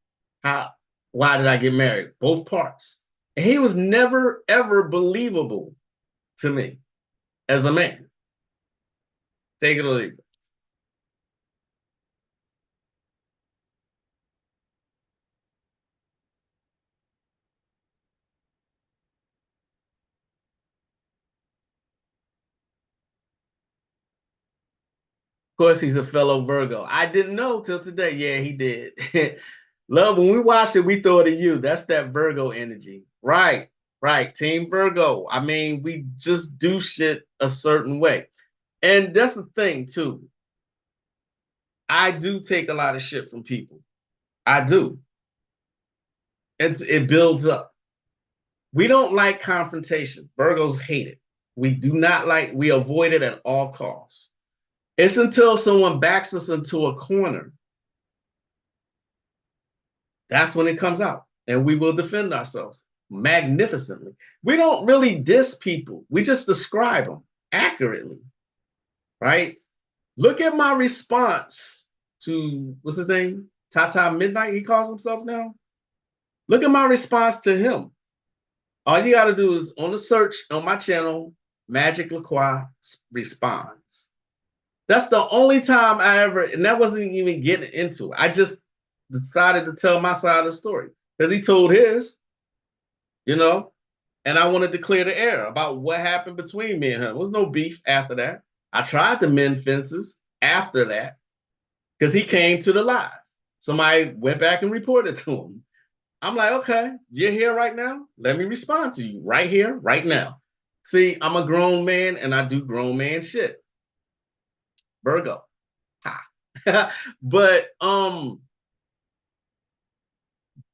Why Did I Get Married? Both parts. And he was never, ever believable to me as a man. Take it or leave it. Of course, he's a fellow Virgo. I didn't know till today. Yeah, he did. Love, when we watched it, we thought of you. That's that Virgo energy. Right, right. Team Virgo. I mean, we just do shit a certain way. And that's the thing, too. I do take a lot of shit from people. I do. It builds up. We don't like confrontation. Virgos hate it. We avoid it at all costs. It's until someone backs us into a corner. That's when it comes out. And we will defend ourselves magnificently. We don't really diss people. We just describe them accurately. Right? Look at my response to, what's his name? Tata Midnight, he calls himself now. Look at my response to him. All you got to do is on the search on my channel, Magick LaCroix responds. That's the only time I ever, and that wasn't even getting into it. I just decided to tell my side of the story because he told his, you know, and I wanted to clear the air about what happened between me and him. There was no beef after that. I tried to mend fences after that because he came to the live. Somebody went back and reported to him. I'm like, okay, you're here right now. Let me respond to you right here, right now. See, I'm a grown man and I do grown man shit. Virgo. Ha. But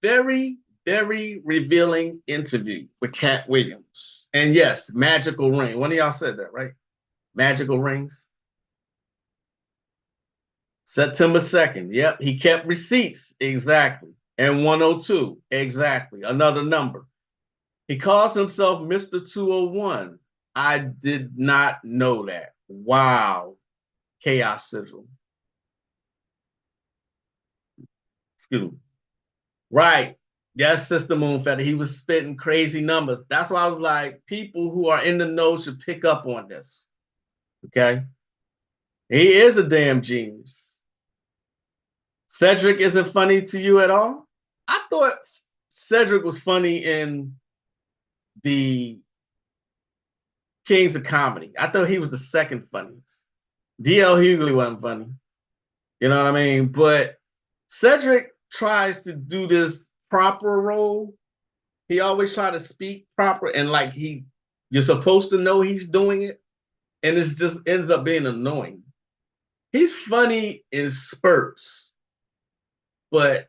very, very revealing interview with Cat Williams. And yes, magical ring. One of y'all said that, right? Magical rings. September 2nd. Yep, he kept receipts. Exactly. And 102. Exactly. Another number. He calls himself Mr. 201. I did not know that. Wow. Chaos Sigil. Excuse me. Right. Yes, Sister Moonfeather. He was spitting crazy numbers. That's why I was like, people who are in the know should pick up on this. Okay. He is a damn genius. Cedric isn't funny to you at all? I thought Cedric was funny in the Kings of Comedy. I thought he was the second funniest. D.L. Hughley wasn't funny. You know what I mean? But Cedric tries to do this proper role. He always tries to speak proper and like you're supposed to know he's doing it. And it just ends up being annoying. He's funny in spurts. But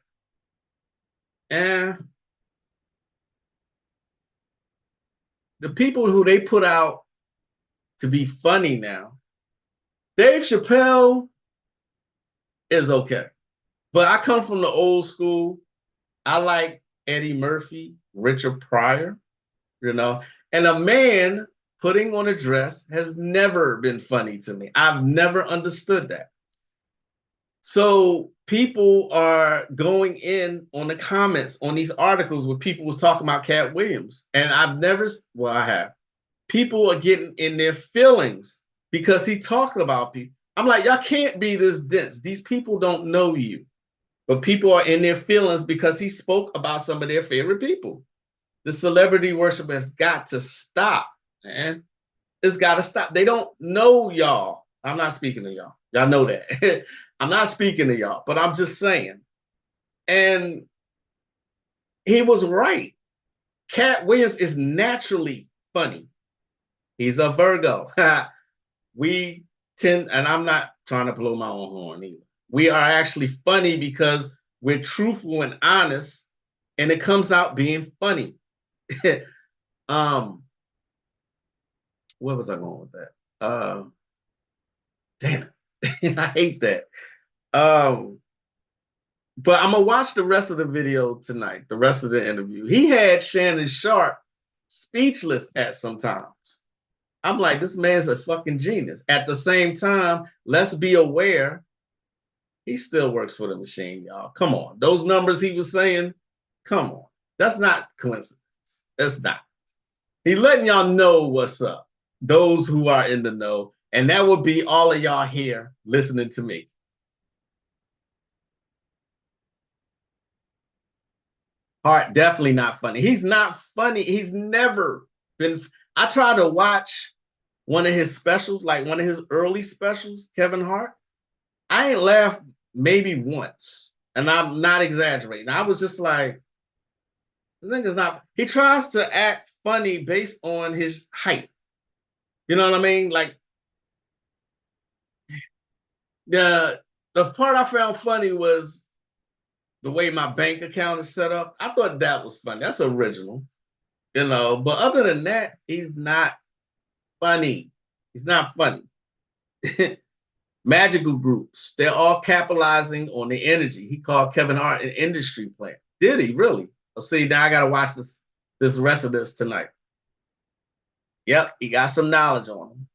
the people who they put out to be funny now, Dave Chappelle is okay. But I come from the old school. I like Eddie Murphy, Richard Pryor. you know. And a man putting on a dress has never been funny to me. I've never understood that. So people are going in on the comments on these articles where people was talking about Cat Williams, and I've never, well, I have. People are getting in their feelings because he talked about people. I'm like, y'all can't be this dense. These people don't know you, but people are in their feelings because he spoke about some of their favorite people. The celebrity worship has got to stop, man. It's got to stop. They don't know y'all. I'm not speaking to y'all. Y'all know that. I'm not speaking to y'all, but I'm just saying. And he was right. Cat Williams is naturally funny. He's a Virgo. We tend, and I'm not trying to blow my own horn either. We are actually funny because we're truthful and honest, and it comes out being funny. Where was I going with that? Damn it. I hate that. But I'm gonna watch the rest of the video tonight, the rest of the interview. He had Shannon Sharp speechless at some times. I'm like, this man's a fucking genius. At the same time, let's be aware he still works for the machine, y'all. Come on. Those numbers he was saying, come on. That's not coincidence. That's not. He letting y'all know what's up. Those who are in the know. And that would be all of y'all here listening to me. Hart, definitely not funny. He's not funny. He's never been. I tried to watch one of his specials, like one of his early specials, Kevin Hart. I ain't laughed maybe once. And I'm not exaggerating. I was just like, the thing is not, he tries to act funny based on his height. You know what I mean? Like the part I found funny was the way my bank account is set up. I thought that was funny. That's original, you know. But other than that, he's not funny. He's not funny. Magical groups, they're all capitalizing on the energy. He called Kevin Hart an industry plant. Did he really? Well, see, now I gotta watch this rest of this tonight. Yep, he got some knowledge on him.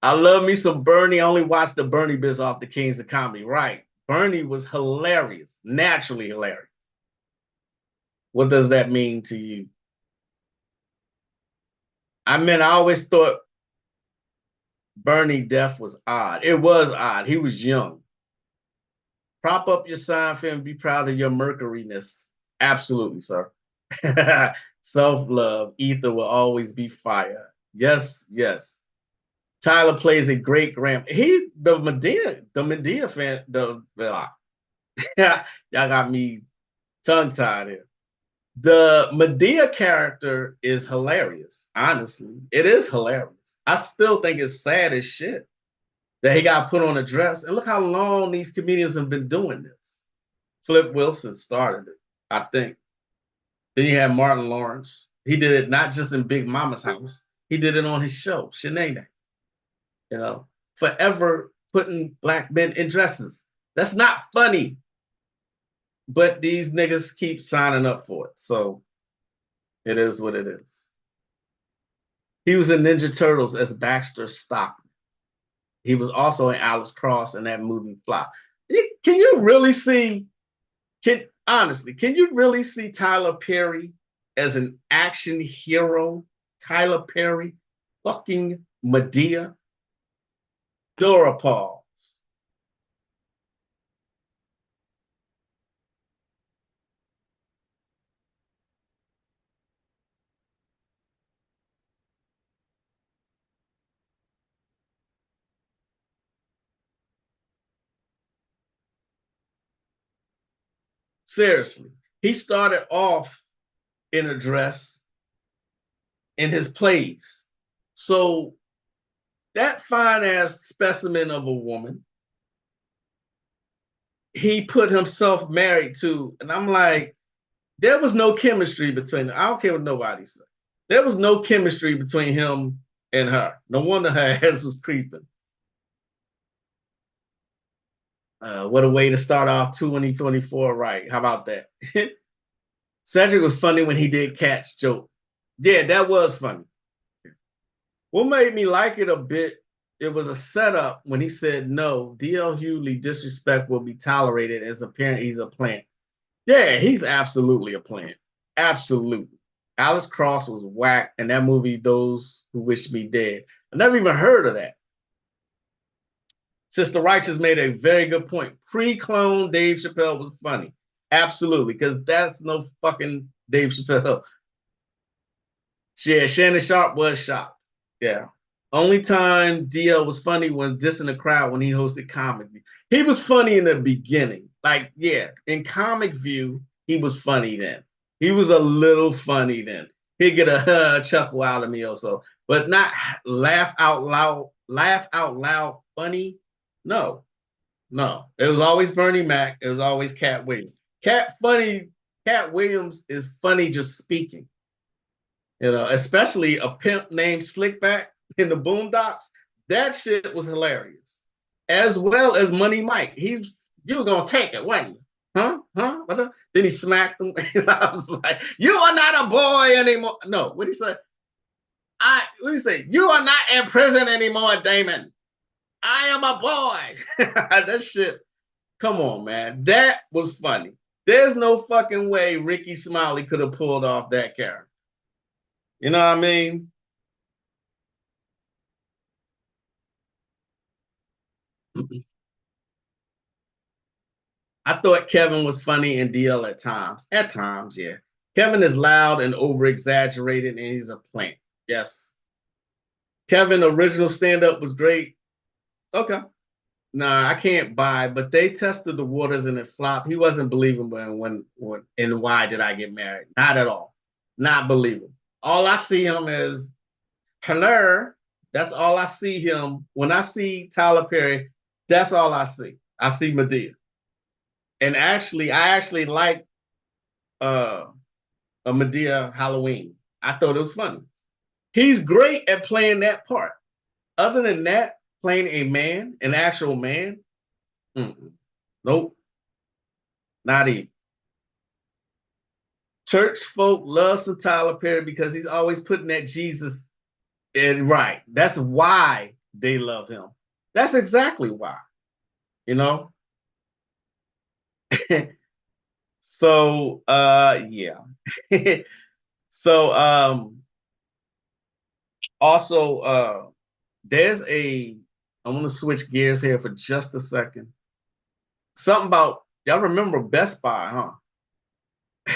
I love me some Bernie. I only watched the Bernie biz off the Kings of Comedy. Right. Bernie was hilarious, naturally hilarious. What does that mean to you? I mean, I always thought Bernie death was odd. It was odd. He was young. Prop up your sign for him. Be proud of your Mercuryness. Absolutely, sir. Self-love. Ether will always be fire. Yes, yes. Tyler plays a great grand. He the Medea fan. Y'all got me tongue-tied here. The Medea character is hilarious. Honestly, it is hilarious. I still think it's sad as shit that he got put on a dress. And look how long these comedians have been doing this. Flip Wilson started it, I think. Then you have Martin Lawrence. He did it not just in Big Mama's house. He did it on his show, Shanae. You know, forever putting black men in dresses. That's not funny. But these niggas keep signing up for it. So it is what it is. He was in Ninja Turtles as Baxter Stockman. He was also in Alice Cross in that movie Fly. Can you really see, honestly, can you really see Tyler Perry as an action hero? Tyler Perry, fucking Medea. Dora Pauls. Seriously, he started off in a dress in his plays. So that fine ass specimen of a woman, he put himself married to, and I'm like, there was no chemistry between them. I don't care what nobody said. There was no chemistry between him and her. No wonder her ass was creeping. What a way to start off 2024, right? How about that? Cedric was funny when he did Cat's joke. Yeah, that was funny. What made me like it a bit, it was a setup when he said, no, D.L. Hughley disrespect will be tolerated as a parent. He's a plant. Yeah, he's absolutely a plant. Absolutely. Alice Cross was whack, and that movie, Those Who Wish Me Dead. I never even heard of that. Sister Righteous made a very good point. Pre-clone Dave Chappelle was funny. Absolutely, because that's no fucking Dave Chappelle. Yeah, Shannon Sharp was shocked. Yeah. Only time DL was funny was dissing the crowd when he hosted Comic View. He was funny in the beginning. Like, yeah, in Comic View, he was funny then. He was a little funny then. He'd get a chuckle out of me also, but not laugh out loud funny. No, no. It was always Bernie Mac. It was always Cat Williams. Cat Williams is funny just speaking. You know, especially a pimp named Slickback in the Boondocks. That shit was hilarious. As well as Money Mike. You was gonna take it, wasn't you? Huh? Huh? Then he smacked him. And I was like, you are not a boy anymore. No, what did he say? What did he say? You are not in prison anymore, Damon. I am a boy. That shit. Come on, man. That was funny. There's no fucking way Ricky Smiley could have pulled off that character. You know what I mean? I thought Kevin was funny and DL at times. At times, yeah. Kevin is loud and over exaggerated, and he's a plant. Yes. Kevin original stand up was great. Okay. Nah, I can't buy, but they tested the waters and it flopped. He wasn't believable when and why did I get married? Not at all. Not believable. All I see him is hello. That's all I see him. When I see Tyler Perry, that's all I see. I see Madea. And I actually like a Madea Halloween. I thought it was funny. He's great at playing that part. Other than that, playing a man, an actual man, nope, not even. Church folk love some Tyler Perry because he's always putting that Jesus in right. That's why they love him. That's exactly why, you know. So yeah. So also there's I'm gonna switch gears here for just a second. Something about y'all remember Best Buy,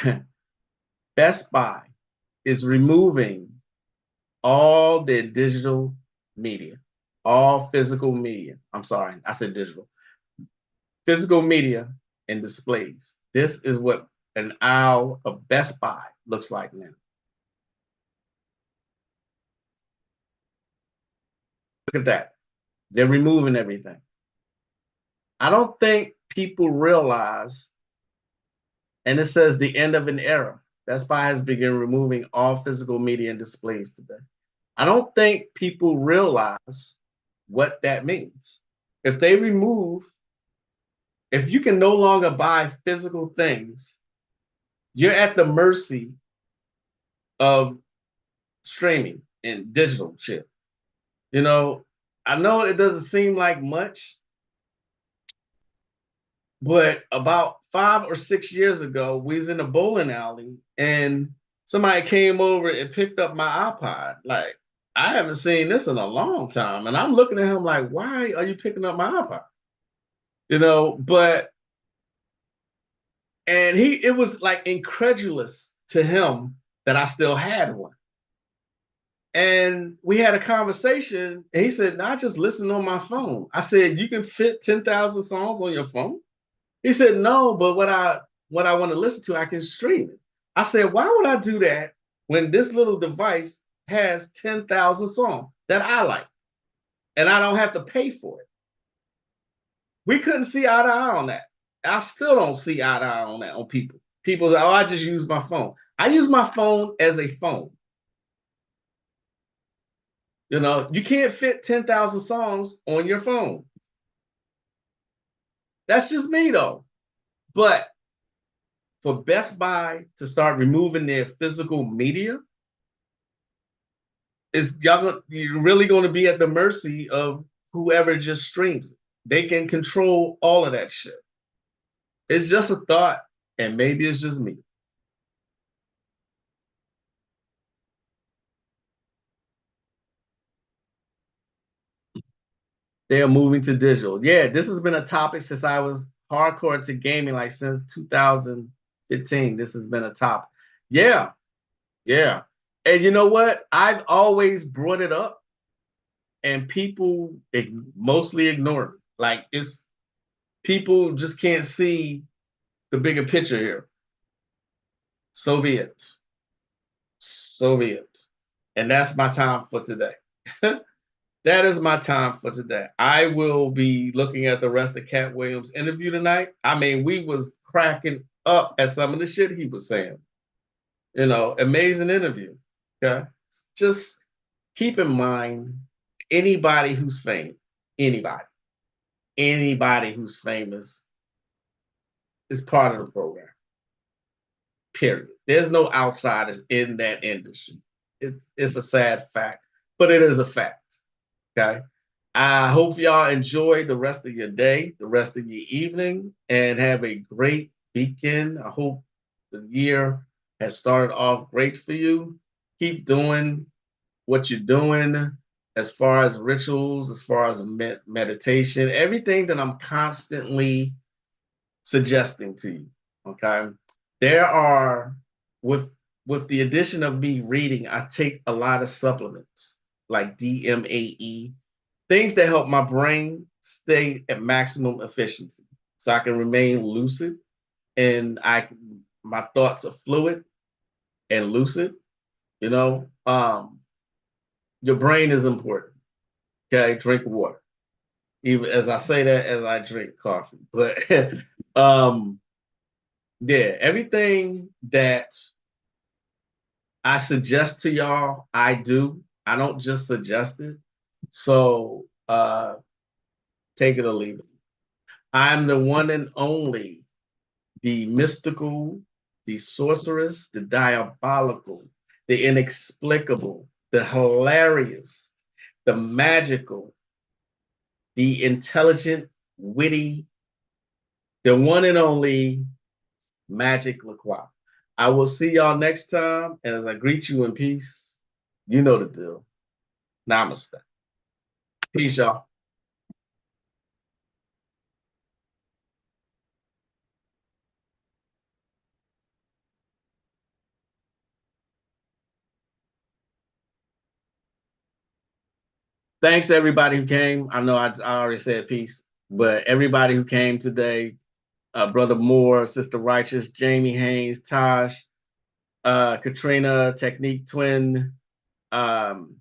huh? Best Buy is removing all their digital media, all physical media. I'm sorry, I said digital. Physical media and displays. This is what an aisle of Best Buy looks like now. Look at that. They're removing everything. I don't think people realize, and it says the end of an era. Best Buy has begun removing all physical media and displays today. I don't think people realize what that means. If they remove, if you can no longer buy physical things, you're at the mercy of streaming and digital shit. You know, I know it doesn't seem like much, but about 5 or 6 years ago, we was in a bowling alley and somebody came over and picked up my iPod. Like, I haven't seen this in a long time. And I'm looking at him like, why are you picking up my iPod? You know, and it was like incredulous to him that I still had one. And we had a conversation, and he said, no, I just listen on my phone. I said, you can fit 10,000 songs on your phone? He said, no, but what I want to listen to, I can stream it. I said, why would I do that when this little device has 10,000 songs that I like and I don't have to pay for it? We couldn't see eye to eye on that. I still don't see eye to eye on that on people. People say, oh, I just use my phone. I use my phone as a phone. You know, you can't fit 10,000 songs on your phone. That's just me though. But for Best Buy to start removing their physical media, you're really going to be at the mercy of whoever just streams it. They can control all of that shit. It's just a thought, and maybe it's just me. They are moving to digital. Yeah, this has been a topic since I was hardcore to gaming, like since 2015. This has been a topic. Yeah, yeah. And you know what? I've always brought it up, and people mostly ignore it. Like it's people just can't see the bigger picture here. So be it. So be it. And that's my time for today. That is my time for today. I will be looking at the rest of Cat Williams' interview tonight. I mean, we was cracking up at some of the shit he was saying. You know, amazing interview. Okay. Just keep in mind anybody who's famous, anybody who's famous is part of the program. Period. There's no outsiders in that industry. It's a sad fact, but it is a fact. Okay. I hope y'all enjoy the rest of your day, the rest of your evening, and have a great weekend. I hope the year has started off great for you. Keep doing what you're doing as far as rituals, as far as meditation, everything that I'm constantly suggesting to you. Okay. There are with the addition of me reading, I take a lot of supplements like DMAE, things that help my brain stay at maximum efficiency so I can remain lucid and my thoughts are fluid and lucid. You know, your brain is important. Okay, drink water. Even as I say that as I drink coffee. But yeah, everything that I suggest to y'all, I do. I don't just suggest it. So take it or leave it. I'm the one and only, the mystical, the sorceress, the diabolical, the inexplicable, the hilarious, the magical, the intelligent, witty, the one and only Magick LaCroix. I will see y'all next time. And as I greet you in peace, you know the deal. Namaste. Peace, y'all. Thanks everybody who came. I know I already said peace, but everybody who came today, Brother Moore, Sister Righteous, Jamie Haynes, Tosh, Katrina, Technique Twin, um,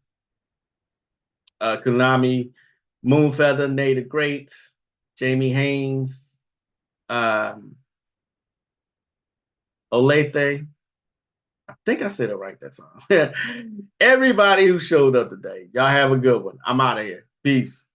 Konami, Moonfeather, Native Great, Jamie Haynes, Olathe. I think I said it right that time. Everybody who showed up today, y'all have a good one. I'm out of here. Peace.